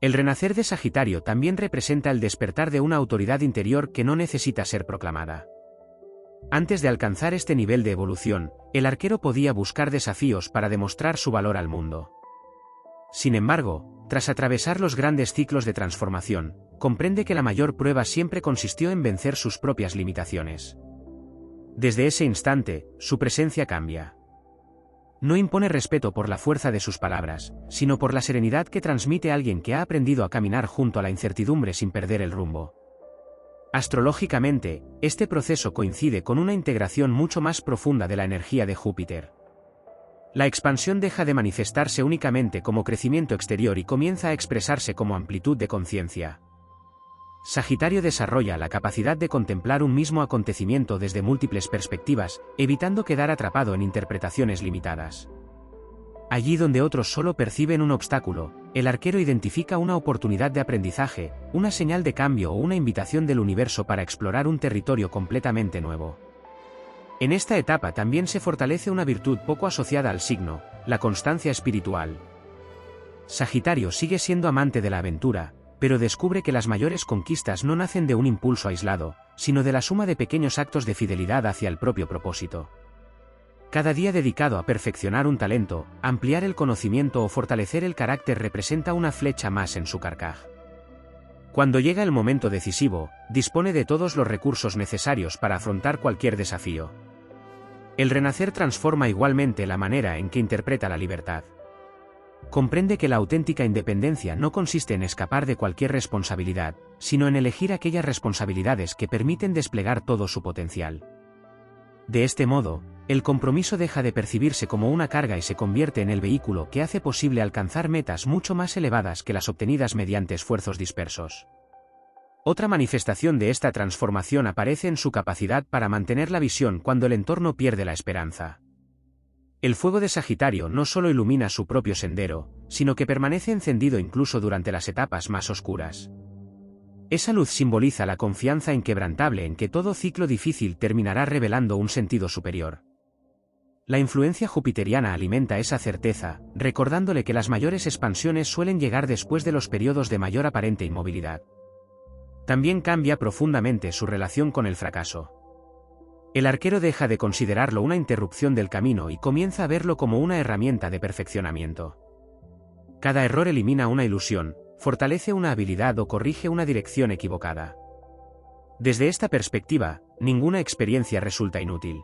El renacer de Sagitario también representa el despertar de una autoridad interior que no necesita ser proclamada. Antes de alcanzar este nivel de evolución, el arquero podía buscar desafíos para demostrar su valor al mundo. Sin embargo, tras atravesar los grandes ciclos de transformación, comprende que la mayor prueba siempre consistió en vencer sus propias limitaciones. Desde ese instante, su presencia cambia. No impone respeto por la fuerza de sus palabras, sino por la serenidad que transmite alguien que ha aprendido a caminar junto a la incertidumbre sin perder el rumbo. Astrológicamente, este proceso coincide con una integración mucho más profunda de la energía de Júpiter. La expansión deja de manifestarse únicamente como crecimiento exterior y comienza a expresarse como amplitud de conciencia. Sagitario desarrolla la capacidad de contemplar un mismo acontecimiento desde múltiples perspectivas, evitando quedar atrapado en interpretaciones limitadas. Allí donde otros solo perciben un obstáculo, el arquero identifica una oportunidad de aprendizaje, una señal de cambio o una invitación del universo para explorar un territorio completamente nuevo. En esta etapa también se fortalece una virtud poco asociada al signo, la constancia espiritual. Sagitario sigue siendo amante de la aventura, pero descubre que las mayores conquistas no nacen de un impulso aislado, sino de la suma de pequeños actos de fidelidad hacia el propio propósito. Cada día dedicado a perfeccionar un talento, ampliar el conocimiento o fortalecer el carácter representa una flecha más en su carcaj. Cuando llega el momento decisivo, dispone de todos los recursos necesarios para afrontar cualquier desafío. El renacer transforma igualmente la manera en que interpreta la libertad. Comprende que la auténtica independencia no consiste en escapar de cualquier responsabilidad, sino en elegir aquellas responsabilidades que permiten desplegar todo su potencial. De este modo, el compromiso deja de percibirse como una carga y se convierte en el vehículo que hace posible alcanzar metas mucho más elevadas que las obtenidas mediante esfuerzos dispersos. Otra manifestación de esta transformación aparece en su capacidad para mantener la visión cuando el entorno pierde la esperanza. El fuego de Sagitario no solo ilumina su propio sendero, sino que permanece encendido incluso durante las etapas más oscuras. Esa luz simboliza la confianza inquebrantable en que todo ciclo difícil terminará revelando un sentido superior. La influencia jupiteriana alimenta esa certeza, recordándole que las mayores expansiones suelen llegar después de los periodos de mayor aparente inmovilidad. También cambia profundamente su relación con el fracaso. El arquero deja de considerarlo una interrupción del camino y comienza a verlo como una herramienta de perfeccionamiento. Cada error elimina una ilusión, fortalece una habilidad o corrige una dirección equivocada. Desde esta perspectiva, ninguna experiencia resulta inútil.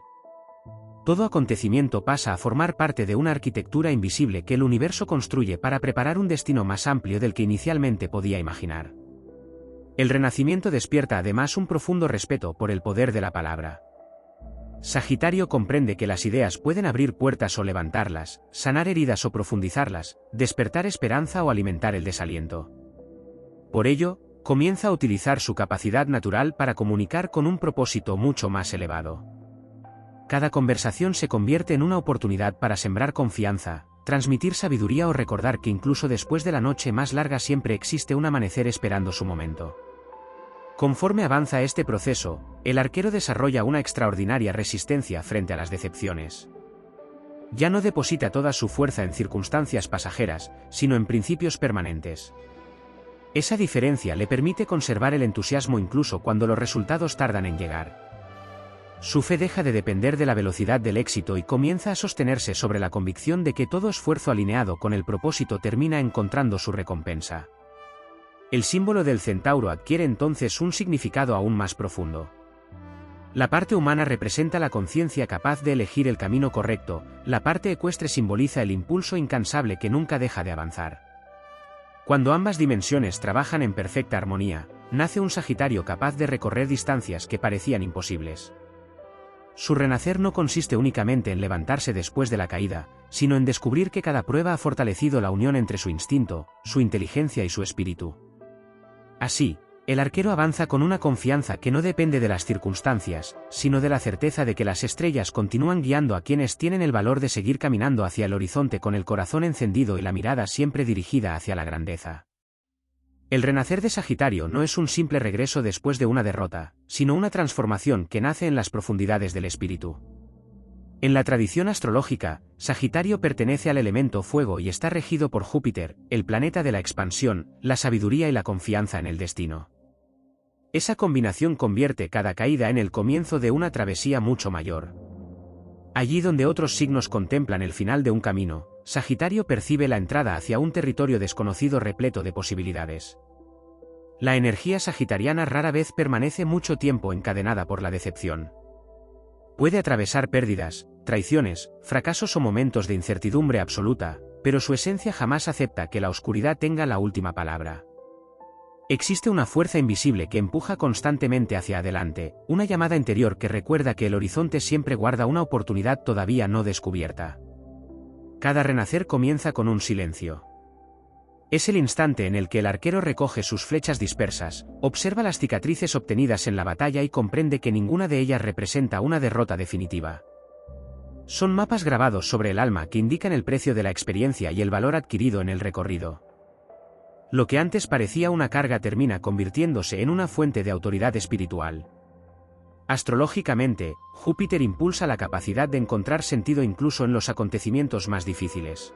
Todo acontecimiento pasa a formar parte de una arquitectura invisible que el universo construye para preparar un destino más amplio del que inicialmente podía imaginar. El renacimiento despierta además un profundo respeto por el poder de la palabra. Sagitario comprende que las ideas pueden abrir puertas o levantarlas, sanar heridas o profundizarlas, despertar esperanza o alimentar el desaliento. Por ello, comienza a utilizar su capacidad natural para comunicar con un propósito mucho más elevado. Cada conversación se convierte en una oportunidad para sembrar confianza, transmitir sabiduría o recordar que incluso después de la noche más larga siempre existe un amanecer esperando su momento. Conforme avanza este proceso, el arquero desarrolla una extraordinaria resistencia frente a las decepciones. Ya no deposita toda su fuerza en circunstancias pasajeras, sino en principios permanentes. Esa diferencia le permite conservar el entusiasmo incluso cuando los resultados tardan en llegar. Su fe deja de depender de la velocidad del éxito y comienza a sostenerse sobre la convicción de que todo esfuerzo alineado con el propósito termina encontrando su recompensa. El símbolo del centauro adquiere entonces un significado aún más profundo. La parte humana representa la conciencia capaz de elegir el camino correcto, la parte ecuestre simboliza el impulso incansable que nunca deja de avanzar. Cuando ambas dimensiones trabajan en perfecta armonía, nace un Sagitario capaz de recorrer distancias que parecían imposibles. Su renacer no consiste únicamente en levantarse después de la caída, sino en descubrir que cada prueba ha fortalecido la unión entre su instinto, su inteligencia y su espíritu. Así, el arquero avanza con una confianza que no depende de las circunstancias, sino de la certeza de que las estrellas continúan guiando a quienes tienen el valor de seguir caminando hacia el horizonte con el corazón encendido y la mirada siempre dirigida hacia la grandeza. El renacer de Sagitario no es un simple regreso después de una derrota, sino una transformación que nace en las profundidades del espíritu. En la tradición astrológica, Sagitario pertenece al elemento fuego y está regido por Júpiter, el planeta de la expansión, la sabiduría y la confianza en el destino. Esa combinación convierte cada caída en el comienzo de una travesía mucho mayor. Allí donde otros signos contemplan el final de un camino, Sagitario percibe la entrada hacia un territorio desconocido repleto de posibilidades. La energía sagitariana rara vez permanece mucho tiempo encadenada por la decepción. Puede atravesar pérdidas, traiciones, fracasos o momentos de incertidumbre absoluta, pero su esencia jamás acepta que la oscuridad tenga la última palabra. Existe una fuerza invisible que empuja constantemente hacia adelante, una llamada interior que recuerda que el horizonte siempre guarda una oportunidad todavía no descubierta. Cada renacer comienza con un silencio. Es el instante en el que el arquero recoge sus flechas dispersas, observa las cicatrices obtenidas en la batalla y comprende que ninguna de ellas representa una derrota definitiva. Son mapas grabados sobre el alma que indican el precio de la experiencia y el valor adquirido en el recorrido. Lo que antes parecía una carga termina convirtiéndose en una fuente de autoridad espiritual. Astrológicamente, Júpiter impulsa la capacidad de encontrar sentido incluso en los acontecimientos más difíciles.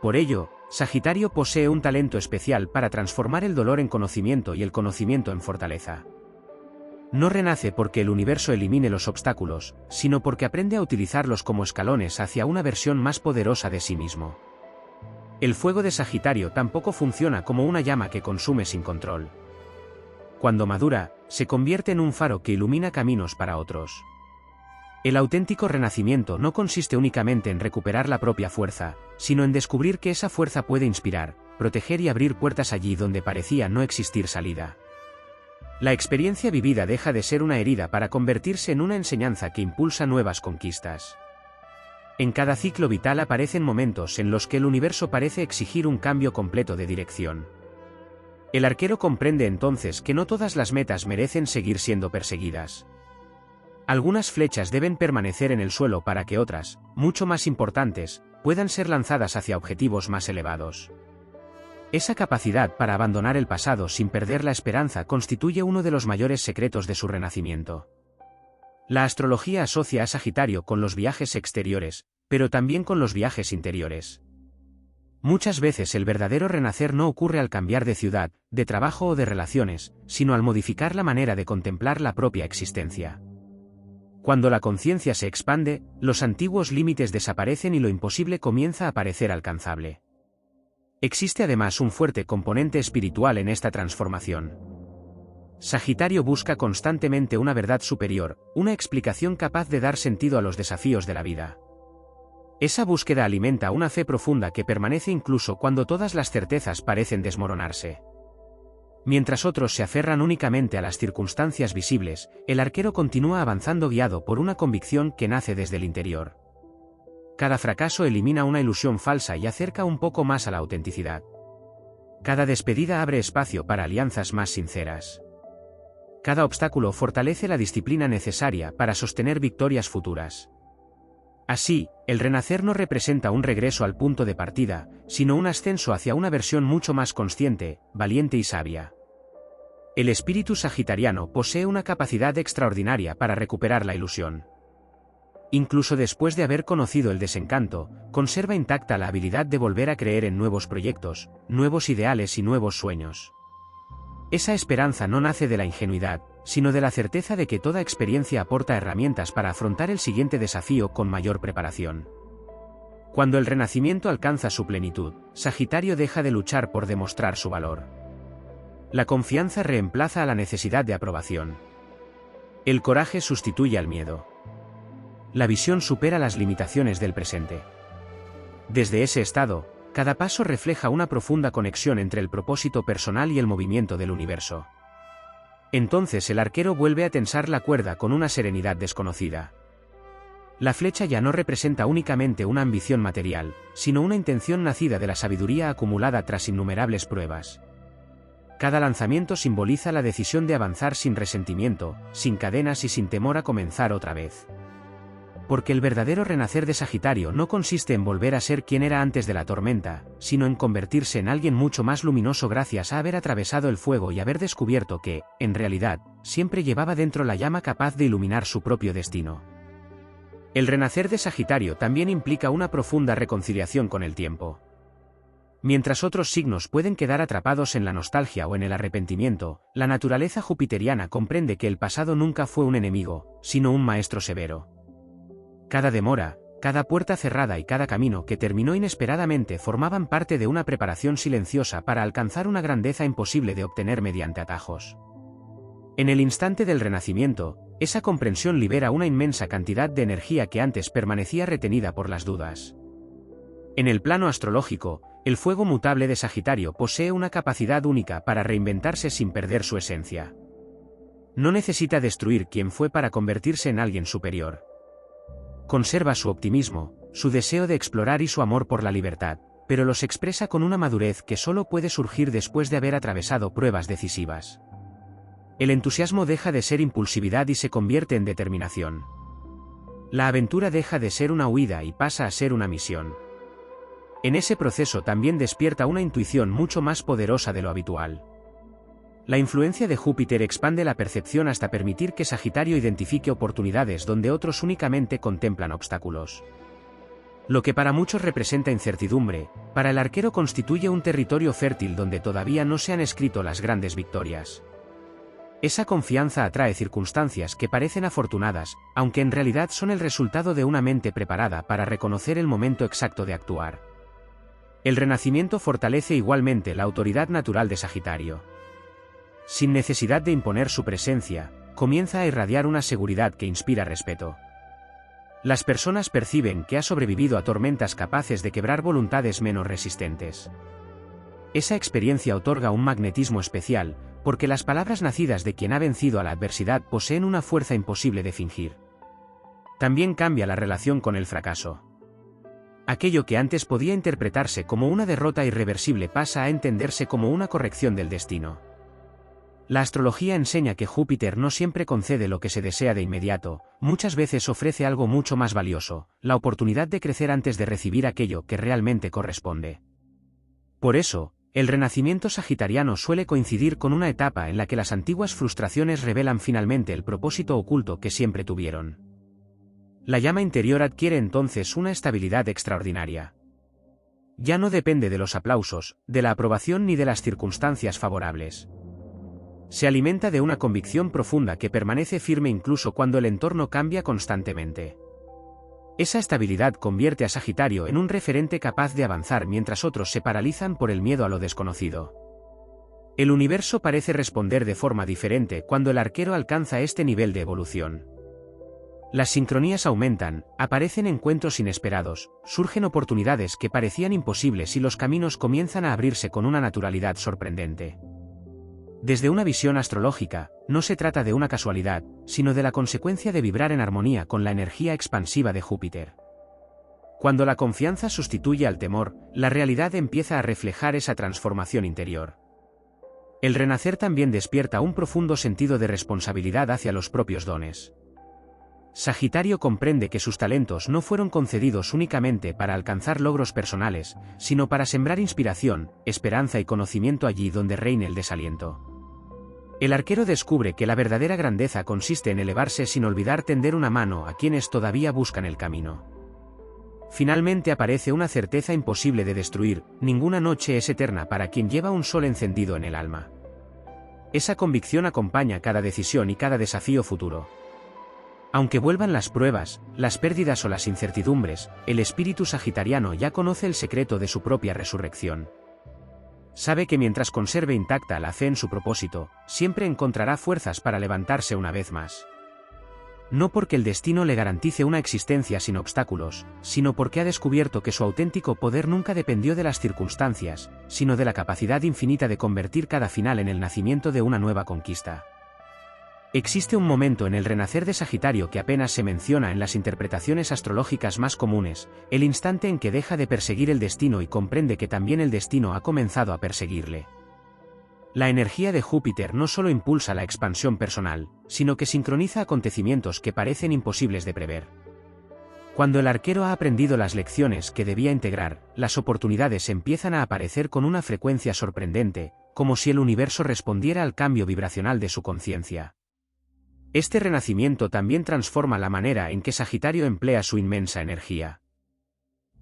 Por ello, Sagitario posee un talento especial para transformar el dolor en conocimiento y el conocimiento en fortaleza. No renace porque el universo elimine los obstáculos, sino porque aprende a utilizarlos como escalones hacia una versión más poderosa de sí mismo. El fuego de Sagitario tampoco funciona como una llama que consume sin control. Cuando madura, se convierte en un faro que ilumina caminos para otros. El auténtico renacimiento no consiste únicamente en recuperar la propia fuerza, sino en descubrir que esa fuerza puede inspirar, proteger y abrir puertas allí donde parecía no existir salida. La experiencia vivida deja de ser una herida para convertirse en una enseñanza que impulsa nuevas conquistas. En cada ciclo vital aparecen momentos en los que el universo parece exigir un cambio completo de dirección. El arquero comprende entonces que no todas las metas merecen seguir siendo perseguidas. Algunas flechas deben permanecer en el suelo para que otras, mucho más importantes, puedan ser lanzadas hacia objetivos más elevados. Esa capacidad para abandonar el pasado sin perder la esperanza constituye uno de los mayores secretos de su renacimiento. La astrología asocia a Sagitario con los viajes exteriores, pero también con los viajes interiores. Muchas veces el verdadero renacer no ocurre al cambiar de ciudad, de trabajo o de relaciones, sino al modificar la manera de contemplar la propia existencia. Cuando la conciencia se expande, los antiguos límites desaparecen y lo imposible comienza a parecer alcanzable. Existe además un fuerte componente espiritual en esta transformación. Sagitario busca constantemente una verdad superior, una explicación capaz de dar sentido a los desafíos de la vida. Esa búsqueda alimenta una fe profunda que permanece incluso cuando todas las certezas parecen desmoronarse. Mientras otros se aferran únicamente a las circunstancias visibles, el arquero continúa avanzando guiado por una convicción que nace desde el interior. Cada fracaso elimina una ilusión falsa y acerca un poco más a la autenticidad. Cada despedida abre espacio para alianzas más sinceras. Cada obstáculo fortalece la disciplina necesaria para sostener victorias futuras. Así, el renacer no representa un regreso al punto de partida, sino un ascenso hacia una versión mucho más consciente, valiente y sabia. El espíritu sagitariano posee una capacidad extraordinaria para recuperar la ilusión. Incluso después de haber conocido el desencanto, conserva intacta la habilidad de volver a creer en nuevos proyectos, nuevos ideales y nuevos sueños. Esa esperanza no nace de la ingenuidad, sino de la certeza de que toda experiencia aporta herramientas para afrontar el siguiente desafío con mayor preparación. Cuando el renacimiento alcanza su plenitud, Sagitario deja de luchar por demostrar su valor. La confianza reemplaza a la necesidad de aprobación. El coraje sustituye al miedo. La visión supera las limitaciones del presente. Desde ese estado, cada paso refleja una profunda conexión entre el propósito personal y el movimiento del universo. Entonces el arquero vuelve a tensar la cuerda con una serenidad desconocida. La flecha ya no representa únicamente una ambición material, sino una intención nacida de la sabiduría acumulada tras innumerables pruebas. Cada lanzamiento simboliza la decisión de avanzar sin resentimiento, sin cadenas y sin temor a comenzar otra vez. Porque el verdadero renacer de Sagitario no consiste en volver a ser quien era antes de la tormenta, sino en convertirse en alguien mucho más luminoso gracias a haber atravesado el fuego y haber descubierto que, en realidad, siempre llevaba dentro la llama capaz de iluminar su propio destino. El renacer de Sagitario también implica una profunda reconciliación con el tiempo. Mientras otros signos pueden quedar atrapados en la nostalgia o en el arrepentimiento, la naturaleza jupiteriana comprende que el pasado nunca fue un enemigo, sino un maestro severo. Cada demora, cada puerta cerrada y cada camino que terminó inesperadamente formaban parte de una preparación silenciosa para alcanzar una grandeza imposible de obtener mediante atajos. En el instante del renacimiento, esa comprensión libera una inmensa cantidad de energía que antes permanecía retenida por las dudas. En el plano astrológico, el fuego mutable de Sagitario posee una capacidad única para reinventarse sin perder su esencia. No necesita destruir quien fue para convertirse en alguien superior. Conserva su optimismo, su deseo de explorar y su amor por la libertad, pero los expresa con una madurez que solo puede surgir después de haber atravesado pruebas decisivas. El entusiasmo deja de ser impulsividad y se convierte en determinación. La aventura deja de ser una huida y pasa a ser una misión. En ese proceso también despierta una intuición mucho más poderosa de lo habitual. La influencia de Júpiter expande la percepción hasta permitir que Sagitario identifique oportunidades donde otros únicamente contemplan obstáculos. Lo que para muchos representa incertidumbre, para el arquero constituye un territorio fértil donde todavía no se han escrito las grandes victorias. Esa confianza atrae circunstancias que parecen afortunadas, aunque en realidad son el resultado de una mente preparada para reconocer el momento exacto de actuar. El renacimiento fortalece igualmente la autoridad natural de Sagitario. Sin necesidad de imponer su presencia, comienza a irradiar una seguridad que inspira respeto. Las personas perciben que ha sobrevivido a tormentas capaces de quebrar voluntades menos resistentes. Esa experiencia otorga un magnetismo especial, porque las palabras nacidas de quien ha vencido a la adversidad poseen una fuerza imposible de fingir. También cambia la relación con el fracaso. Aquello que antes podía interpretarse como una derrota irreversible pasa a entenderse como una corrección del destino. La astrología enseña que Júpiter no siempre concede lo que se desea de inmediato, muchas veces ofrece algo mucho más valioso, la oportunidad de crecer antes de recibir aquello que realmente corresponde. Por eso, el renacimiento sagitariano suele coincidir con una etapa en la que las antiguas frustraciones revelan finalmente el propósito oculto que siempre tuvieron. La llama interior adquiere entonces una estabilidad extraordinaria. Ya no depende de los aplausos, de la aprobación ni de las circunstancias favorables. Se alimenta de una convicción profunda que permanece firme incluso cuando el entorno cambia constantemente. Esa estabilidad convierte a Sagitario en un referente capaz de avanzar mientras otros se paralizan por el miedo a lo desconocido. El universo parece responder de forma diferente cuando el arquero alcanza este nivel de evolución. Las sincronías aumentan, aparecen encuentros inesperados, surgen oportunidades que parecían imposibles y los caminos comienzan a abrirse con una naturalidad sorprendente. Desde una visión astrológica, no se trata de una casualidad, sino de la consecuencia de vibrar en armonía con la energía expansiva de Júpiter. Cuando la confianza sustituye al temor, la realidad empieza a reflejar esa transformación interior. El renacer también despierta un profundo sentido de responsabilidad hacia los propios dones. Sagitario comprende que sus talentos no fueron concedidos únicamente para alcanzar logros personales, sino para sembrar inspiración, esperanza y conocimiento allí donde reine el desaliento. El arquero descubre que la verdadera grandeza consiste en elevarse sin olvidar tender una mano a quienes todavía buscan el camino. Finalmente aparece una certeza imposible de destruir: ninguna noche es eterna para quien lleva un sol encendido en el alma. Esa convicción acompaña cada decisión y cada desafío futuro. Aunque vuelvan las pruebas, las pérdidas o las incertidumbres, el espíritu sagitariano ya conoce el secreto de su propia resurrección. Sabe que mientras conserve intacta la fe en su propósito, siempre encontrará fuerzas para levantarse una vez más. No porque el destino le garantice una existencia sin obstáculos, sino porque ha descubierto que su auténtico poder nunca dependió de las circunstancias, sino de la capacidad infinita de convertir cada final en el nacimiento de una nueva conquista. Existe un momento en el renacer de Sagitario que apenas se menciona en las interpretaciones astrológicas más comunes: el instante en que deja de perseguir el destino y comprende que también el destino ha comenzado a perseguirle. La energía de Júpiter no solo impulsa la expansión personal, sino que sincroniza acontecimientos que parecen imposibles de prever. Cuando el arquero ha aprendido las lecciones que debía integrar, las oportunidades empiezan a aparecer con una frecuencia sorprendente, como si el universo respondiera al cambio vibracional de su conciencia. Este renacimiento también transforma la manera en que Sagitario emplea su inmensa energía.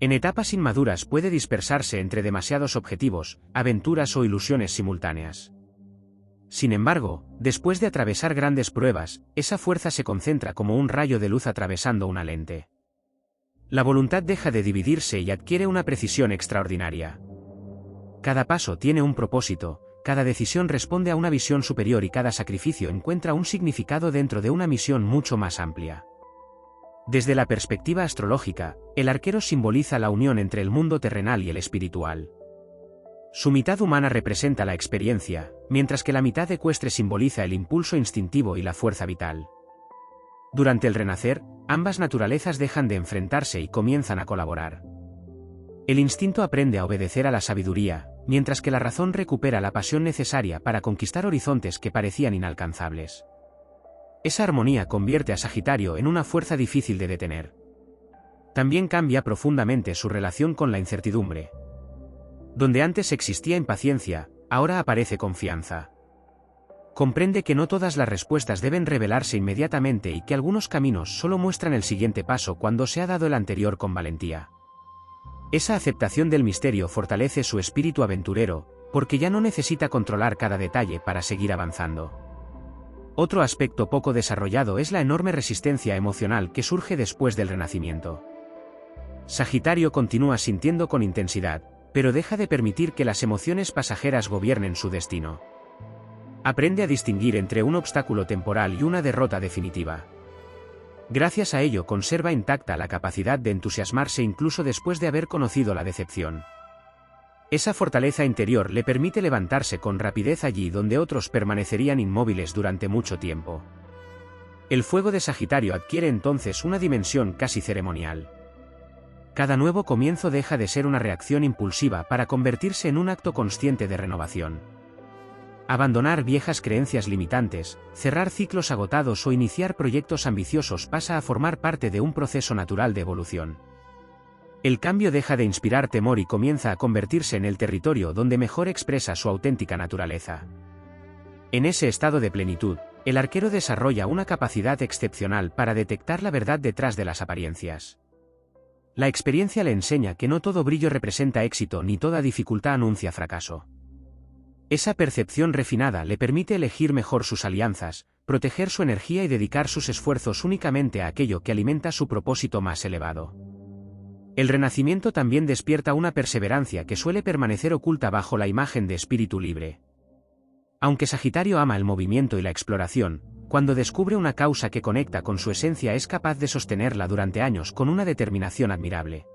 En etapas inmaduras puede dispersarse entre demasiados objetivos, aventuras o ilusiones simultáneas. Sin embargo, después de atravesar grandes pruebas, esa fuerza se concentra como un rayo de luz atravesando una lente. La voluntad deja de dividirse y adquiere una precisión extraordinaria. Cada paso tiene un propósito, cada decisión responde a una visión superior y cada sacrificio encuentra un significado dentro de una misión mucho más amplia. Desde la perspectiva astrológica, el arquero simboliza la unión entre el mundo terrenal y el espiritual. Su mitad humana representa la experiencia, mientras que la mitad ecuestre simboliza el impulso instintivo y la fuerza vital. Durante el renacer, ambas naturalezas dejan de enfrentarse y comienzan a colaborar. El instinto aprende a obedecer a la sabiduría, mientras que la razón recupera la pasión necesaria para conquistar horizontes que parecían inalcanzables. Esa armonía convierte a Sagitario en una fuerza difícil de detener. También cambia profundamente su relación con la incertidumbre. Donde antes existía impaciencia, ahora aparece confianza. Comprende que no todas las respuestas deben revelarse inmediatamente y que algunos caminos solo muestran el siguiente paso cuando se ha dado el anterior con valentía. Esa aceptación del misterio fortalece su espíritu aventurero, porque ya no necesita controlar cada detalle para seguir avanzando. Otro aspecto poco desarrollado es la enorme resistencia emocional que surge después del renacimiento. Sagitario continúa sintiendo con intensidad, pero deja de permitir que las emociones pasajeras gobiernen su destino. Aprende a distinguir entre un obstáculo temporal y una derrota definitiva. Gracias a ello conserva intacta la capacidad de entusiasmarse incluso después de haber conocido la decepción. Esa fortaleza interior le permite levantarse con rapidez allí donde otros permanecerían inmóviles durante mucho tiempo. El fuego de Sagitario adquiere entonces una dimensión casi ceremonial. Cada nuevo comienzo deja de ser una reacción impulsiva para convertirse en un acto consciente de renovación. Abandonar viejas creencias limitantes, cerrar ciclos agotados o iniciar proyectos ambiciosos pasa a formar parte de un proceso natural de evolución. El cambio deja de inspirar temor y comienza a convertirse en el territorio donde mejor expresa su auténtica naturaleza. En ese estado de plenitud, el arquero desarrolla una capacidad excepcional para detectar la verdad detrás de las apariencias. La experiencia le enseña que no todo brillo representa éxito ni toda dificultad anuncia fracaso. Esa percepción refinada le permite elegir mejor sus alianzas, proteger su energía y dedicar sus esfuerzos únicamente a aquello que alimenta su propósito más elevado. El renacimiento también despierta una perseverancia que suele permanecer oculta bajo la imagen de espíritu libre. Aunque Sagitario ama el movimiento y la exploración, cuando descubre una causa que conecta con su esencia es capaz de sostenerla durante años con una determinación admirable.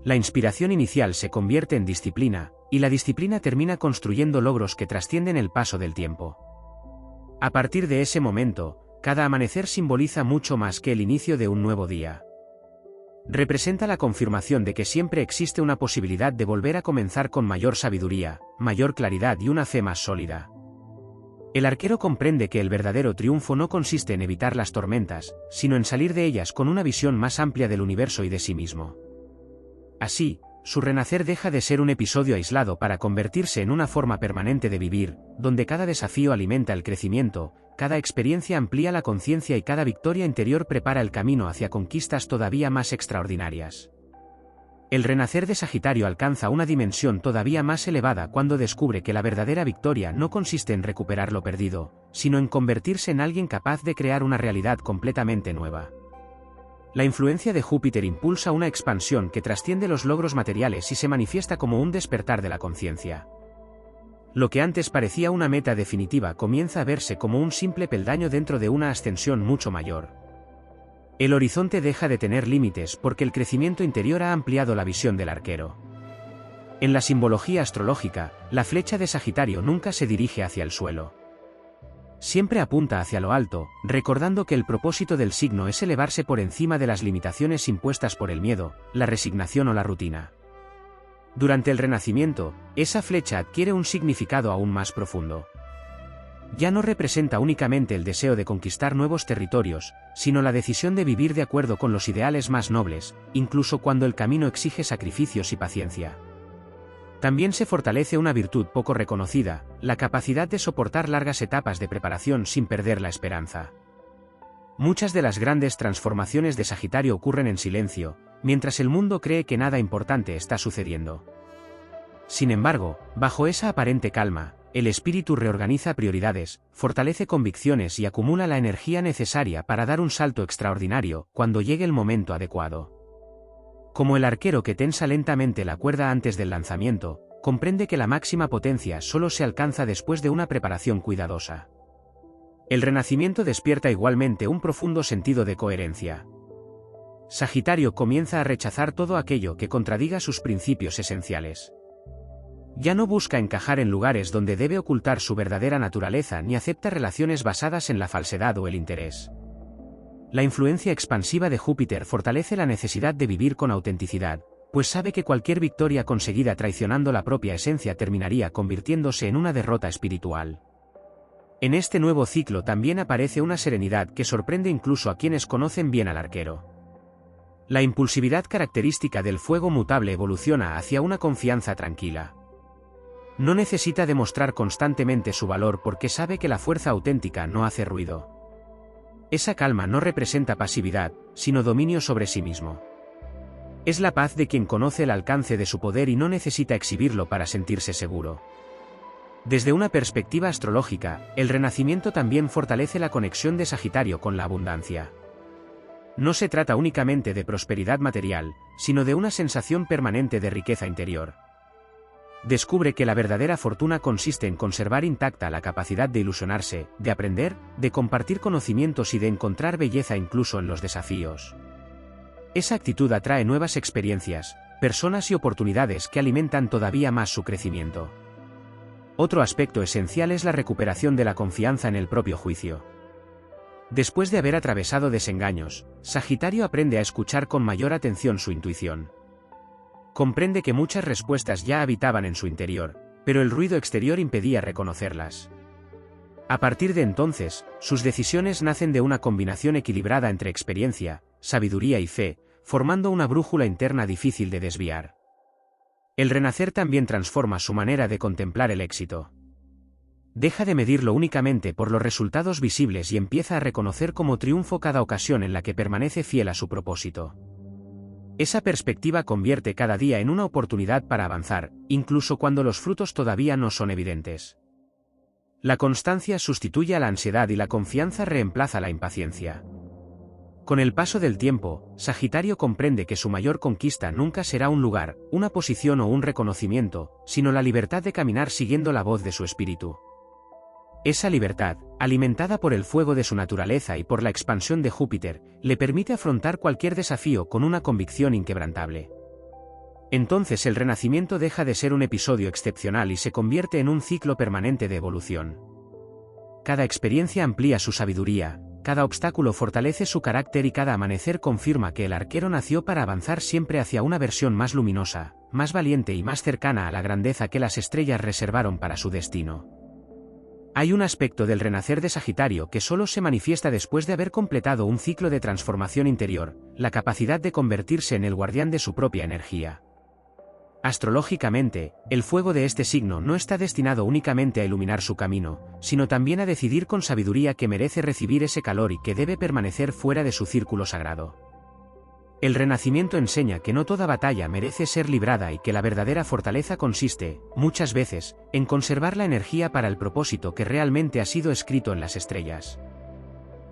La inspiración inicial se convierte en disciplina, y la disciplina termina construyendo logros que trascienden el paso del tiempo. A partir de ese momento, cada amanecer simboliza mucho más que el inicio de un nuevo día. Representa la confirmación de que siempre existe una posibilidad de volver a comenzar con mayor sabiduría, mayor claridad y una fe más sólida. El arquero comprende que el verdadero triunfo no consiste en evitar las tormentas, sino en salir de ellas con una visión más amplia del universo y de sí mismo. Así, su renacer deja de ser un episodio aislado para convertirse en una forma permanente de vivir, donde cada desafío alimenta el crecimiento, cada experiencia amplía la conciencia y cada victoria interior prepara el camino hacia conquistas todavía más extraordinarias. El renacer de Sagitario alcanza una dimensión todavía más elevada cuando descubre que la verdadera victoria no consiste en recuperar lo perdido, sino en convertirse en alguien capaz de crear una realidad completamente nueva. La influencia de Júpiter impulsa una expansión que trasciende los logros materiales y se manifiesta como un despertar de la conciencia. Lo que antes parecía una meta definitiva comienza a verse como un simple peldaño dentro de una ascensión mucho mayor. El horizonte deja de tener límites porque el crecimiento interior ha ampliado la visión del arquero. En la simbología astrológica, la flecha de Sagitario nunca se dirige hacia el suelo. Siempre apunta hacia lo alto, recordando que el propósito del signo es elevarse por encima de las limitaciones impuestas por el miedo, la resignación o la rutina. Durante el Renacimiento, esa flecha adquiere un significado aún más profundo. Ya no representa únicamente el deseo de conquistar nuevos territorios, sino la decisión de vivir de acuerdo con los ideales más nobles, incluso cuando el camino exige sacrificios y paciencia. También se fortalece una virtud poco reconocida, la capacidad de soportar largas etapas de preparación sin perder la esperanza. Muchas de las grandes transformaciones de Sagitario ocurren en silencio, mientras el mundo cree que nada importante está sucediendo. Sin embargo, bajo esa aparente calma, el espíritu reorganiza prioridades, fortalece convicciones y acumula la energía necesaria para dar un salto extraordinario cuando llegue el momento adecuado. Como el arquero que tensa lentamente la cuerda antes del lanzamiento, comprende que la máxima potencia solo se alcanza después de una preparación cuidadosa. El renacimiento despierta igualmente un profundo sentido de coherencia. Sagitario comienza a rechazar todo aquello que contradiga sus principios esenciales. Ya no busca encajar en lugares donde debe ocultar su verdadera naturaleza ni acepta relaciones basadas en la falsedad o el interés. La influencia expansiva de Júpiter fortalece la necesidad de vivir con autenticidad, pues sabe que cualquier victoria conseguida traicionando la propia esencia terminaría convirtiéndose en una derrota espiritual. En este nuevo ciclo también aparece una serenidad que sorprende incluso a quienes conocen bien al arquero. La impulsividad característica del fuego mutable evoluciona hacia una confianza tranquila. No necesita demostrar constantemente su valor porque sabe que la fuerza auténtica no hace ruido. Esa calma no representa pasividad, sino dominio sobre sí mismo. Es la paz de quien conoce el alcance de su poder y no necesita exhibirlo para sentirse seguro. Desde una perspectiva astrológica, el renacimiento también fortalece la conexión de Sagitario con la abundancia. No se trata únicamente de prosperidad material, sino de una sensación permanente de riqueza interior. Descubre que la verdadera fortuna consiste en conservar intacta la capacidad de ilusionarse, de aprender, de compartir conocimientos y de encontrar belleza incluso en los desafíos. Esa actitud atrae nuevas experiencias, personas y oportunidades que alimentan todavía más su crecimiento. Otro aspecto esencial es la recuperación de la confianza en el propio juicio. Después de haber atravesado desengaños, Sagitario aprende a escuchar con mayor atención su intuición. Comprende que muchas respuestas ya habitaban en su interior, pero el ruido exterior impedía reconocerlas. A partir de entonces, sus decisiones nacen de una combinación equilibrada entre experiencia, sabiduría y fe, formando una brújula interna difícil de desviar. El renacer también transforma su manera de contemplar el éxito. Deja de medirlo únicamente por los resultados visibles y empieza a reconocer como triunfo cada ocasión en la que permanece fiel a su propósito. Esa perspectiva convierte cada día en una oportunidad para avanzar, incluso cuando los frutos todavía no son evidentes. La constancia sustituye a la ansiedad y la confianza reemplaza la impaciencia. Con el paso del tiempo, Sagitario comprende que su mayor conquista nunca será un lugar, una posición o un reconocimiento, sino la libertad de caminar siguiendo la voz de su espíritu. Esa libertad, alimentada por el fuego de su naturaleza y por la expansión de Júpiter, le permite afrontar cualquier desafío con una convicción inquebrantable. Entonces el renacimiento deja de ser un episodio excepcional y se convierte en un ciclo permanente de evolución. Cada experiencia amplía su sabiduría, cada obstáculo fortalece su carácter y cada amanecer confirma que el arquero nació para avanzar siempre hacia una versión más luminosa, más valiente y más cercana a la grandeza que las estrellas reservaron para su destino. Hay un aspecto del renacer de Sagitario que solo se manifiesta después de haber completado un ciclo de transformación interior, la capacidad de convertirse en el guardián de su propia energía. Astrológicamente, el fuego de este signo no está destinado únicamente a iluminar su camino, sino también a decidir con sabiduría que merece recibir ese calor y que debe permanecer fuera de su círculo sagrado. El renacimiento enseña que no toda batalla merece ser librada y que la verdadera fortaleza consiste, muchas veces, en conservar la energía para el propósito que realmente ha sido escrito en las estrellas.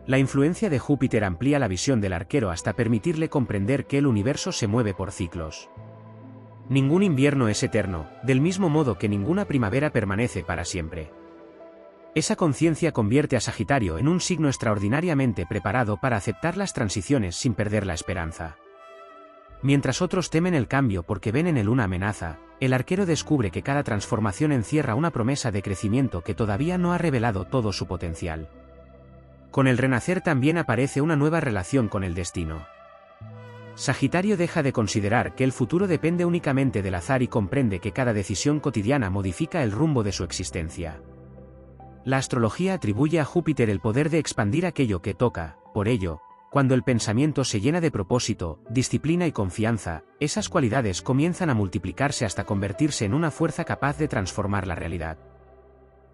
La influencia de Júpiter amplía la visión del arquero hasta permitirle comprender que el universo se mueve por ciclos. Ningún invierno es eterno, del mismo modo que ninguna primavera permanece para siempre. Esa conciencia convierte a Sagitario en un signo extraordinariamente preparado para aceptar las transiciones sin perder la esperanza. Mientras otros temen el cambio porque ven en él una amenaza, el arquero descubre que cada transformación encierra una promesa de crecimiento que todavía no ha revelado todo su potencial. Con el renacer también aparece una nueva relación con el destino. Sagitario deja de considerar que el futuro depende únicamente del azar y comprende que cada decisión cotidiana modifica el rumbo de su existencia. La astrología atribuye a Júpiter el poder de expandir aquello que toca, por ello, cuando el pensamiento se llena de propósito, disciplina y confianza, esas cualidades comienzan a multiplicarse hasta convertirse en una fuerza capaz de transformar la realidad.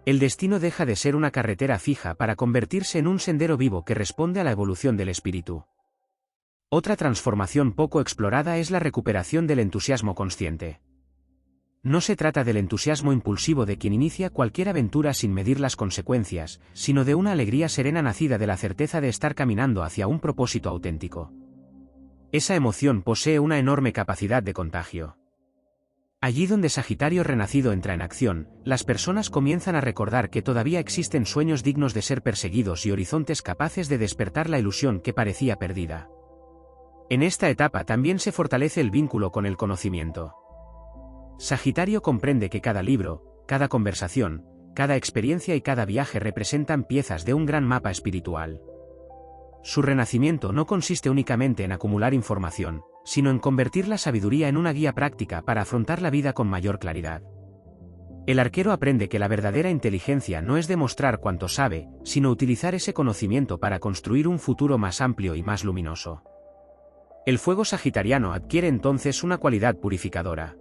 El destino deja de ser una carretera fija para convertirse en un sendero vivo que responde a la evolución del espíritu. Otra transformación poco explorada es la recuperación del entusiasmo consciente. No se trata del entusiasmo impulsivo de quien inicia cualquier aventura sin medir las consecuencias, sino de una alegría serena nacida de la certeza de estar caminando hacia un propósito auténtico. Esa emoción posee una enorme capacidad de contagio. Allí donde Sagitario renacido entra en acción, las personas comienzan a recordar que todavía existen sueños dignos de ser perseguidos y horizontes capaces de despertar la ilusión que parecía perdida. En esta etapa también se fortalece el vínculo con el conocimiento. Sagitario comprende que cada libro, cada conversación, cada experiencia y cada viaje representan piezas de un gran mapa espiritual. Su renacimiento no consiste únicamente en acumular información, sino en convertir la sabiduría en una guía práctica para afrontar la vida con mayor claridad. El arquero aprende que la verdadera inteligencia no es demostrar cuánto sabe, sino utilizar ese conocimiento para construir un futuro más amplio y más luminoso. El fuego sagitariano adquiere entonces una cualidad purificadora.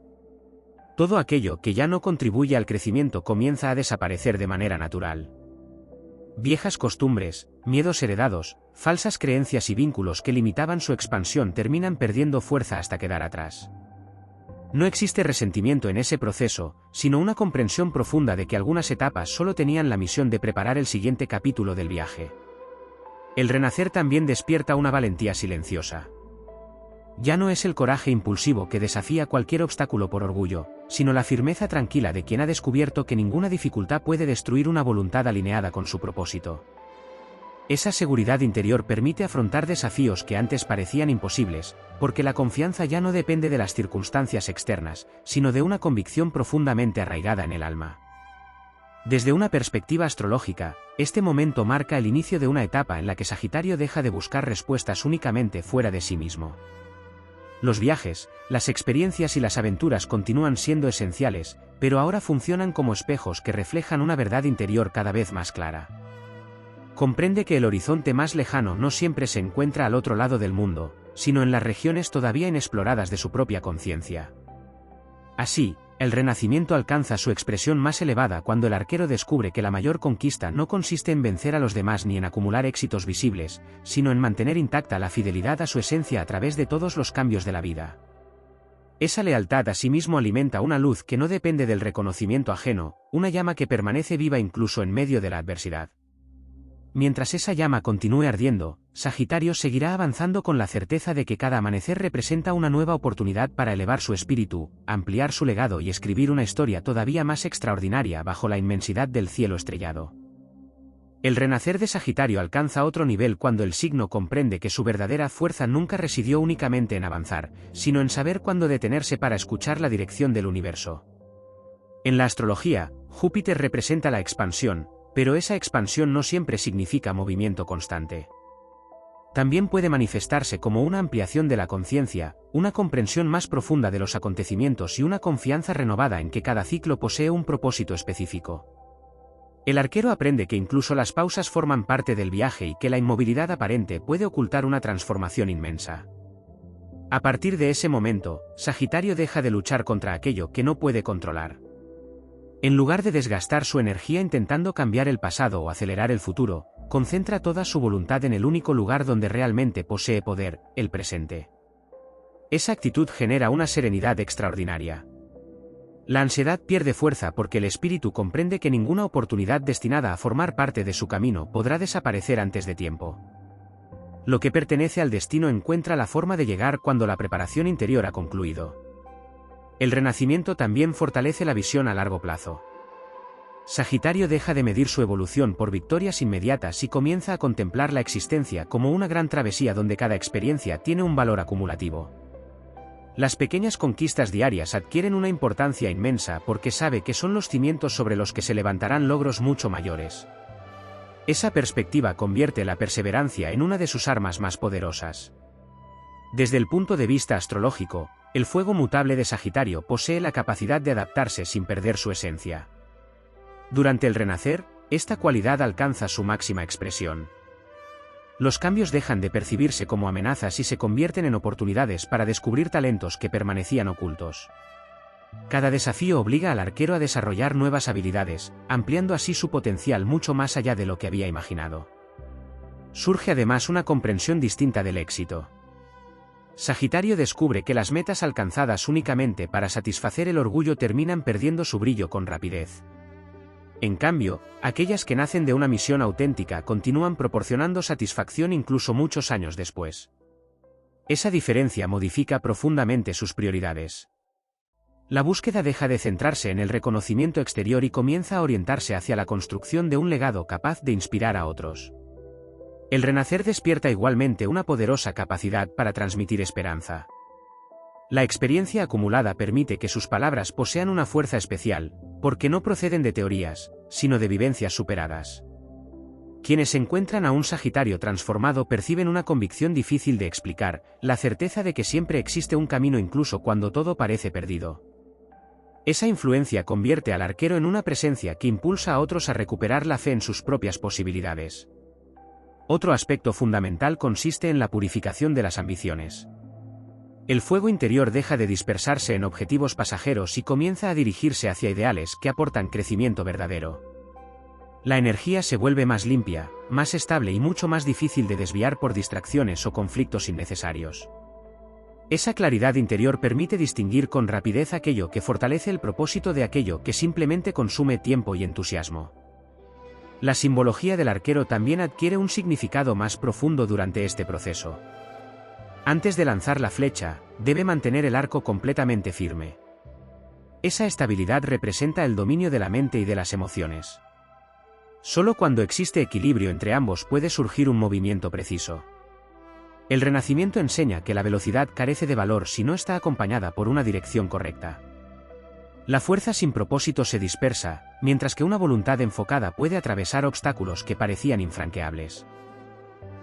Todo aquello que ya no contribuye al crecimiento comienza a desaparecer de manera natural. Viejas costumbres, miedos heredados, falsas creencias y vínculos que limitaban su expansión terminan perdiendo fuerza hasta quedar atrás. No existe resentimiento en ese proceso, sino una comprensión profunda de que algunas etapas solo tenían la misión de preparar el siguiente capítulo del viaje. El renacer también despierta una valentía silenciosa. Ya no es el coraje impulsivo que desafía cualquier obstáculo por orgullo, sino la firmeza tranquila de quien ha descubierto que ninguna dificultad puede destruir una voluntad alineada con su propósito. Esa seguridad interior permite afrontar desafíos que antes parecían imposibles, porque la confianza ya no depende de las circunstancias externas, sino de una convicción profundamente arraigada en el alma. Desde una perspectiva astrológica, este momento marca el inicio de una etapa en la que Sagitario deja de buscar respuestas únicamente fuera de sí mismo. Los viajes, las experiencias y las aventuras continúan siendo esenciales, pero ahora funcionan como espejos que reflejan una verdad interior cada vez más clara. Comprende que el horizonte más lejano no siempre se encuentra al otro lado del mundo, sino en las regiones todavía inexploradas de su propia conciencia. Así, el renacimiento alcanza su expresión más elevada cuando el arquero descubre que la mayor conquista no consiste en vencer a los demás ni en acumular éxitos visibles, sino en mantener intacta la fidelidad a su esencia a través de todos los cambios de la vida. Esa lealtad a sí mismo alimenta una luz que no depende del reconocimiento ajeno, una llama que permanece viva incluso en medio de la adversidad. Mientras esa llama continúe ardiendo, Sagitario seguirá avanzando con la certeza de que cada amanecer representa una nueva oportunidad para elevar su espíritu, ampliar su legado y escribir una historia todavía más extraordinaria bajo la inmensidad del cielo estrellado. El renacer de Sagitario alcanza otro nivel cuando el signo comprende que su verdadera fuerza nunca residió únicamente en avanzar, sino en saber cuándo detenerse para escuchar la dirección del universo. En la astrología, Júpiter representa la expansión, pero esa expansión no siempre significa movimiento constante. También puede manifestarse como una ampliación de la conciencia, una comprensión más profunda de los acontecimientos y una confianza renovada en que cada ciclo posee un propósito específico. El arquero aprende que incluso las pausas forman parte del viaje y que la inmovilidad aparente puede ocultar una transformación inmensa. A partir de ese momento, Sagitario deja de luchar contra aquello que no puede controlar. En lugar de desgastar su energía intentando cambiar el pasado o acelerar el futuro, concentra toda su voluntad en el único lugar donde realmente posee poder, el presente. Esa actitud genera una serenidad extraordinaria. La ansiedad pierde fuerza porque el espíritu comprende que ninguna oportunidad destinada a formar parte de su camino podrá desaparecer antes de tiempo. Lo que pertenece al destino encuentra la forma de llegar cuando la preparación interior ha concluido. El renacimiento también fortalece la visión a largo plazo. Sagitario deja de medir su evolución por victorias inmediatas y comienza a contemplar la existencia como una gran travesía donde cada experiencia tiene un valor acumulativo. Las pequeñas conquistas diarias adquieren una importancia inmensa porque sabe que son los cimientos sobre los que se levantarán logros mucho mayores. Esa perspectiva convierte la perseverancia en una de sus armas más poderosas. Desde el punto de vista astrológico, el fuego mutable de Sagitario posee la capacidad de adaptarse sin perder su esencia. Durante el renacer, esta cualidad alcanza su máxima expresión. Los cambios dejan de percibirse como amenazas y se convierten en oportunidades para descubrir talentos que permanecían ocultos. Cada desafío obliga al arquero a desarrollar nuevas habilidades, ampliando así su potencial mucho más allá de lo que había imaginado. Surge además una comprensión distinta del éxito. Sagitario descubre que las metas alcanzadas únicamente para satisfacer el orgullo terminan perdiendo su brillo con rapidez. En cambio, aquellas que nacen de una misión auténtica continúan proporcionando satisfacción incluso muchos años después. Esa diferencia modifica profundamente sus prioridades. La búsqueda deja de centrarse en el reconocimiento exterior y comienza a orientarse hacia la construcción de un legado capaz de inspirar a otros. El renacer despierta igualmente una poderosa capacidad para transmitir esperanza. La experiencia acumulada permite que sus palabras posean una fuerza especial, porque no proceden de teorías, sino de vivencias superadas. Quienes encuentran a un Sagitario transformado perciben una convicción difícil de explicar, la certeza de que siempre existe un camino incluso cuando todo parece perdido. Esa influencia convierte al arquero en una presencia que impulsa a otros a recuperar la fe en sus propias posibilidades. Otro aspecto fundamental consiste en la purificación de las ambiciones. El fuego interior deja de dispersarse en objetivos pasajeros y comienza a dirigirse hacia ideales que aportan crecimiento verdadero. La energía se vuelve más limpia, más estable y mucho más difícil de desviar por distracciones o conflictos innecesarios. Esa claridad interior permite distinguir con rapidez aquello que fortalece el propósito de aquello que simplemente consume tiempo y entusiasmo. La simbología del arquero también adquiere un significado más profundo durante este proceso. Antes de lanzar la flecha, debe mantener el arco completamente firme. Esa estabilidad representa el dominio de la mente y de las emociones. Solo cuando existe equilibrio entre ambos puede surgir un movimiento preciso. El Renacimiento enseña que la velocidad carece de valor si no está acompañada por una dirección correcta. La fuerza sin propósito se dispersa, mientras que una voluntad enfocada puede atravesar obstáculos que parecían infranqueables.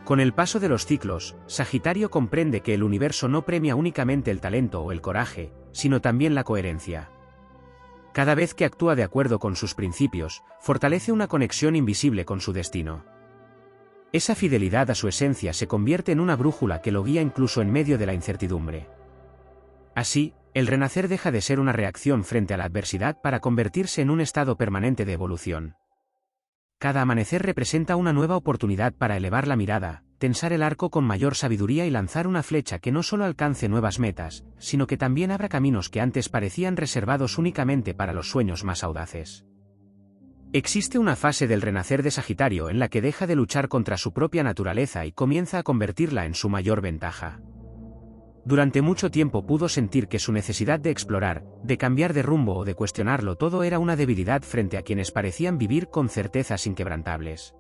Con el paso de los ciclos, Sagitario comprende que el universo no premia únicamente el talento o el coraje, sino también la coherencia. Cada vez que actúa de acuerdo con sus principios, fortalece una conexión invisible con su destino. Esa fidelidad a su esencia se convierte en una brújula que lo guía incluso en medio de la incertidumbre. Así, el renacer deja de ser una reacción frente a la adversidad para convertirse en un estado permanente de evolución. Cada amanecer representa una nueva oportunidad para elevar la mirada, tensar el arco con mayor sabiduría y lanzar una flecha que no solo alcance nuevas metas, sino que también abra caminos que antes parecían reservados únicamente para los sueños más audaces. Existe una fase del renacer de Sagitario en la que deja de luchar contra su propia naturaleza y comienza a convertirla en su mayor ventaja. Durante mucho tiempo pudo sentir que su necesidad de explorar, de cambiar de rumbo o de cuestionarlo todo era una debilidad frente a quienes parecían vivir con certezas inquebrantables.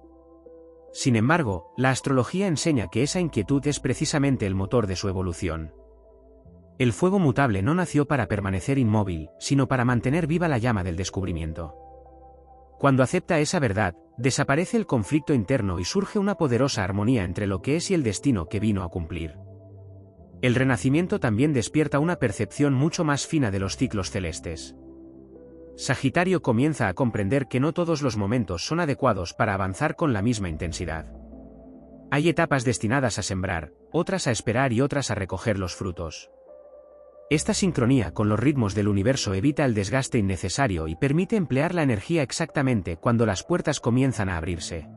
Sin embargo, la astrología enseña que esa inquietud es precisamente el motor de su evolución. El fuego mutable no nació para permanecer inmóvil, sino para mantener viva la llama del descubrimiento. Cuando acepta esa verdad, desaparece el conflicto interno y surge una poderosa armonía entre lo que es y el destino que vino a cumplir. El renacimiento también despierta una percepción mucho más fina de los ciclos celestes. Sagitario comienza a comprender que no todos los momentos son adecuados para avanzar con la misma intensidad. Hay etapas destinadas a sembrar, otras a esperar y otras a recoger los frutos. Esta sincronía con los ritmos del universo evita el desgaste innecesario y permite emplear la energía exactamente cuando las puertas comienzan a abrirse.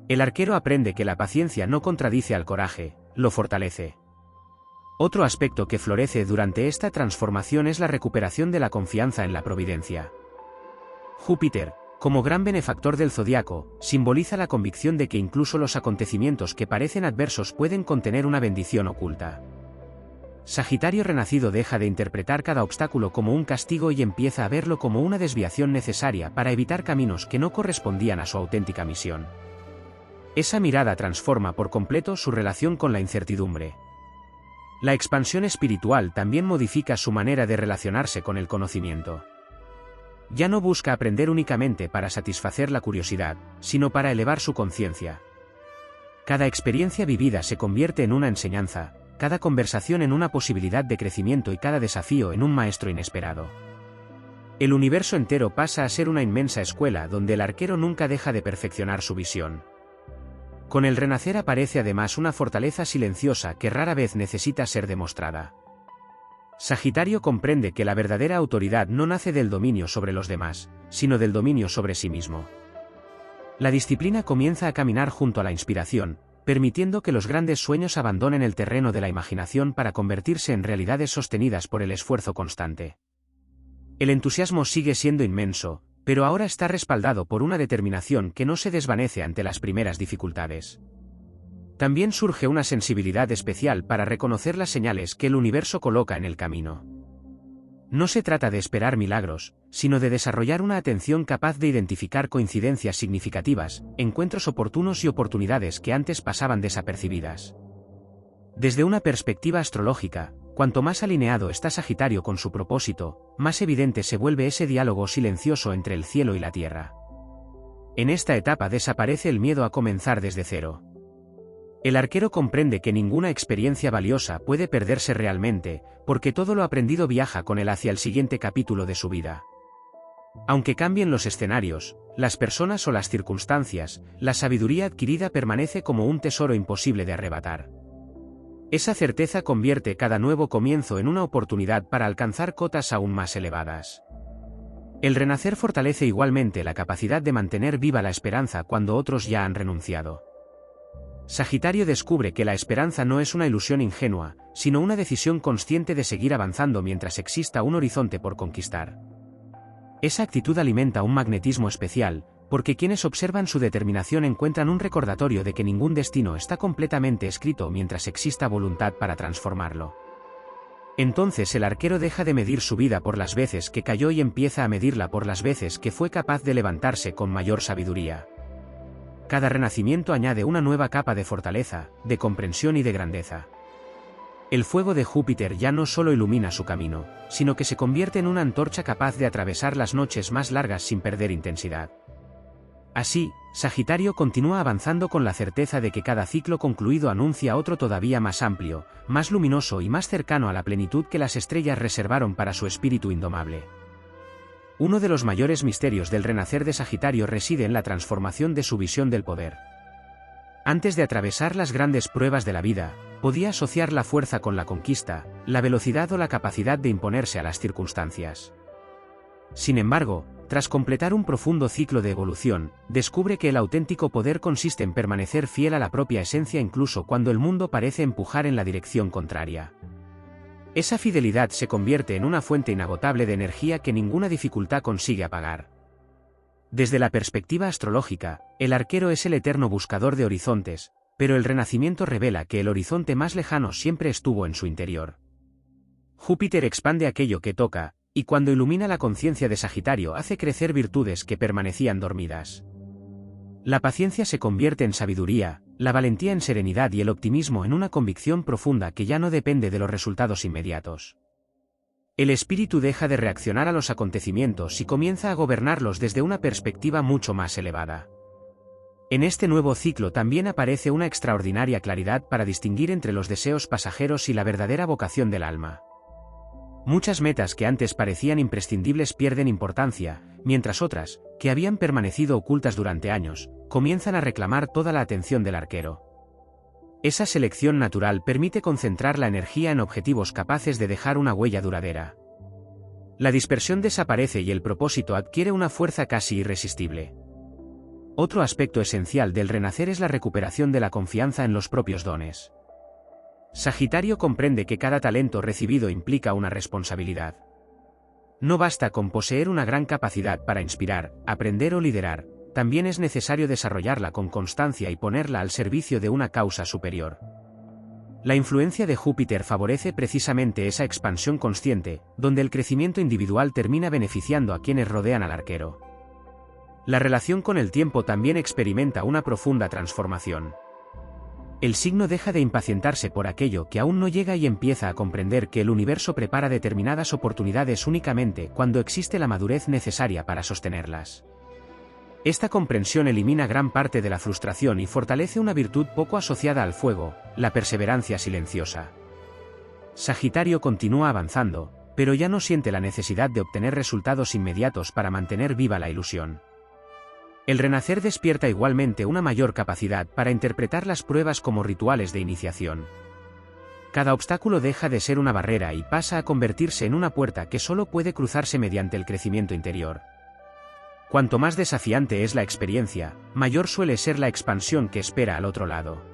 El arquero aprende que la paciencia no contradice al coraje, lo fortalece. Otro aspecto que florece durante esta transformación es la recuperación de la confianza en la providencia. Júpiter, como gran benefactor del zodiaco, simboliza la convicción de que incluso los acontecimientos que parecen adversos pueden contener una bendición oculta. Sagitario renacido deja de interpretar cada obstáculo como un castigo y empieza a verlo como una desviación necesaria para evitar caminos que no correspondían a su auténtica misión. Esa mirada transforma por completo su relación con la incertidumbre. La expansión espiritual también modifica su manera de relacionarse con el conocimiento. Ya no busca aprender únicamente para satisfacer la curiosidad, sino para elevar su conciencia. Cada experiencia vivida se convierte en una enseñanza, cada conversación en una posibilidad de crecimiento y cada desafío en un maestro inesperado. El universo entero pasa a ser una inmensa escuela donde el arquero nunca deja de perfeccionar su visión. Con el renacer aparece además una fortaleza silenciosa que rara vez necesita ser demostrada. Sagitario comprende que la verdadera autoridad no nace del dominio sobre los demás, sino del dominio sobre sí mismo. La disciplina comienza a caminar junto a la inspiración, permitiendo que los grandes sueños abandonen el terreno de la imaginación para convertirse en realidades sostenidas por el esfuerzo constante. El entusiasmo sigue siendo inmenso, pero ahora está respaldado por una determinación que no se desvanece ante las primeras dificultades. También surge una sensibilidad especial para reconocer las señales que el universo coloca en el camino. No se trata de esperar milagros, sino de desarrollar una atención capaz de identificar coincidencias significativas, encuentros oportunos y oportunidades que antes pasaban desapercibidas. Desde una perspectiva astrológica, cuanto más alineado está Sagitario con su propósito, más evidente se vuelve ese diálogo silencioso entre el cielo y la tierra. En esta etapa desaparece el miedo a comenzar desde cero. El arquero comprende que ninguna experiencia valiosa puede perderse realmente, porque todo lo aprendido viaja con él hacia el siguiente capítulo de su vida. Aunque cambien los escenarios, las personas o las circunstancias, la sabiduría adquirida permanece como un tesoro imposible de arrebatar. Esa certeza convierte cada nuevo comienzo en una oportunidad para alcanzar cotas aún más elevadas. El renacer fortalece igualmente la capacidad de mantener viva la esperanza cuando otros ya han renunciado. Sagitario descubre que la esperanza no es una ilusión ingenua, sino una decisión consciente de seguir avanzando mientras exista un horizonte por conquistar. Esa actitud alimenta un magnetismo especial, porque quienes observan su determinación encuentran un recordatorio de que ningún destino está completamente escrito mientras exista voluntad para transformarlo. Entonces el arquero deja de medir su vida por las veces que cayó y empieza a medirla por las veces que fue capaz de levantarse con mayor sabiduría. Cada renacimiento añade una nueva capa de fortaleza, de comprensión y de grandeza. El fuego de Júpiter ya no solo ilumina su camino, sino que se convierte en una antorcha capaz de atravesar las noches más largas sin perder intensidad. Así, Sagitario continúa avanzando con la certeza de que cada ciclo concluido anuncia otro todavía más amplio, más luminoso y más cercano a la plenitud que las estrellas reservaron para su espíritu indomable. Uno de los mayores misterios del renacer de Sagitario reside en la transformación de su visión del poder. Antes de atravesar las grandes pruebas de la vida, podía asociar la fuerza con la conquista, la velocidad o la capacidad de imponerse a las circunstancias. Sin embargo, tras completar un profundo ciclo de evolución, descubre que el auténtico poder consiste en permanecer fiel a la propia esencia incluso cuando el mundo parece empujar en la dirección contraria. Esa fidelidad se convierte en una fuente inagotable de energía que ninguna dificultad consigue apagar. Desde la perspectiva astrológica, el arquero es el eterno buscador de horizontes, pero el renacimiento revela que el horizonte más lejano siempre estuvo en su interior. Júpiter expande aquello que toca, y cuando ilumina la conciencia de Sagitario hace crecer virtudes que permanecían dormidas. La paciencia se convierte en sabiduría, la valentía en serenidad y el optimismo en una convicción profunda que ya no depende de los resultados inmediatos. El espíritu deja de reaccionar a los acontecimientos y comienza a gobernarlos desde una perspectiva mucho más elevada. En este nuevo ciclo también aparece una extraordinaria claridad para distinguir entre los deseos pasajeros y la verdadera vocación del alma. Muchas metas que antes parecían imprescindibles pierden importancia, mientras otras, que habían permanecido ocultas durante años, comienzan a reclamar toda la atención del arquero. Esa selección natural permite concentrar la energía en objetivos capaces de dejar una huella duradera. La dispersión desaparece y el propósito adquiere una fuerza casi irresistible. Otro aspecto esencial del renacer es la recuperación de la confianza en los propios dones. Sagitario comprende que cada talento recibido implica una responsabilidad. No basta con poseer una gran capacidad para inspirar, aprender o liderar, también es necesario desarrollarla con constancia y ponerla al servicio de una causa superior. La influencia de Júpiter favorece precisamente esa expansión consciente, donde el crecimiento individual termina beneficiando a quienes rodean al arquero. La relación con el tiempo también experimenta una profunda transformación. El signo deja de impacientarse por aquello que aún no llega y empieza a comprender que el universo prepara determinadas oportunidades únicamente cuando existe la madurez necesaria para sostenerlas. Esta comprensión elimina gran parte de la frustración y fortalece una virtud poco asociada al fuego, la perseverancia silenciosa. Sagitario continúa avanzando, pero ya no siente la necesidad de obtener resultados inmediatos para mantener viva la ilusión. El renacer despierta igualmente una mayor capacidad para interpretar las pruebas como rituales de iniciación. Cada obstáculo deja de ser una barrera y pasa a convertirse en una puerta que solo puede cruzarse mediante el crecimiento interior. Cuanto más desafiante es la experiencia, mayor suele ser la expansión que espera al otro lado.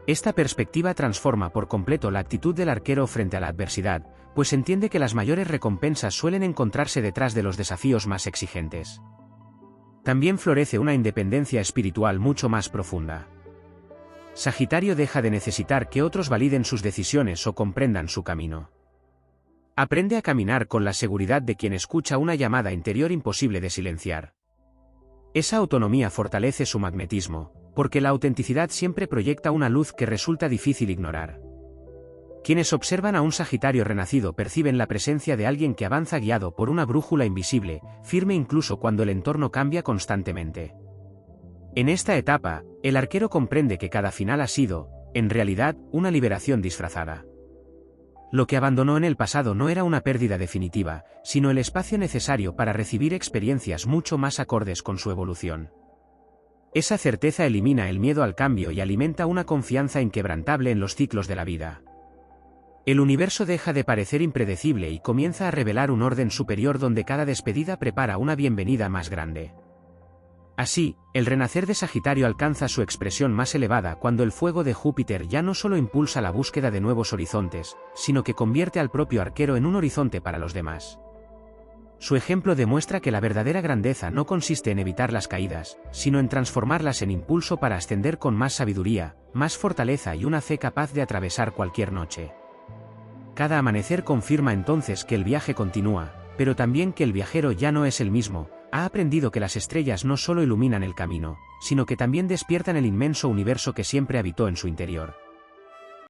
Esta perspectiva transforma por completo la actitud del arquero frente a la adversidad, pues entiende que las mayores recompensas suelen encontrarse detrás de los desafíos más exigentes. También florece una independencia espiritual mucho más profunda. Sagitario deja de necesitar que otros validen sus decisiones o comprendan su camino. Aprende a caminar con la seguridad de quien escucha una llamada interior imposible de silenciar. Esa autonomía fortalece su magnetismo, porque la autenticidad siempre proyecta una luz que resulta difícil ignorar. Quienes observan a un Sagitario renacido perciben la presencia de alguien que avanza guiado por una brújula invisible, firme incluso cuando el entorno cambia constantemente. En esta etapa, el arquero comprende que cada final ha sido, en realidad, una liberación disfrazada. Lo que abandonó en el pasado no era una pérdida definitiva, sino el espacio necesario para recibir experiencias mucho más acordes con su evolución. Esa certeza elimina el miedo al cambio y alimenta una confianza inquebrantable en los ciclos de la vida. El universo deja de parecer impredecible y comienza a revelar un orden superior donde cada despedida prepara una bienvenida más grande. Así, el renacer de Sagitario alcanza su expresión más elevada cuando el fuego de Júpiter ya no solo impulsa la búsqueda de nuevos horizontes, sino que convierte al propio arquero en un horizonte para los demás. Su ejemplo demuestra que la verdadera grandeza no consiste en evitar las caídas, sino en transformarlas en impulso para ascender con más sabiduría, más fortaleza y una fe capaz de atravesar cualquier noche. Cada amanecer confirma entonces que el viaje continúa, pero también que el viajero ya no es el mismo. Ha aprendido que las estrellas no solo iluminan el camino, sino que también despiertan el inmenso universo que siempre habitó en su interior.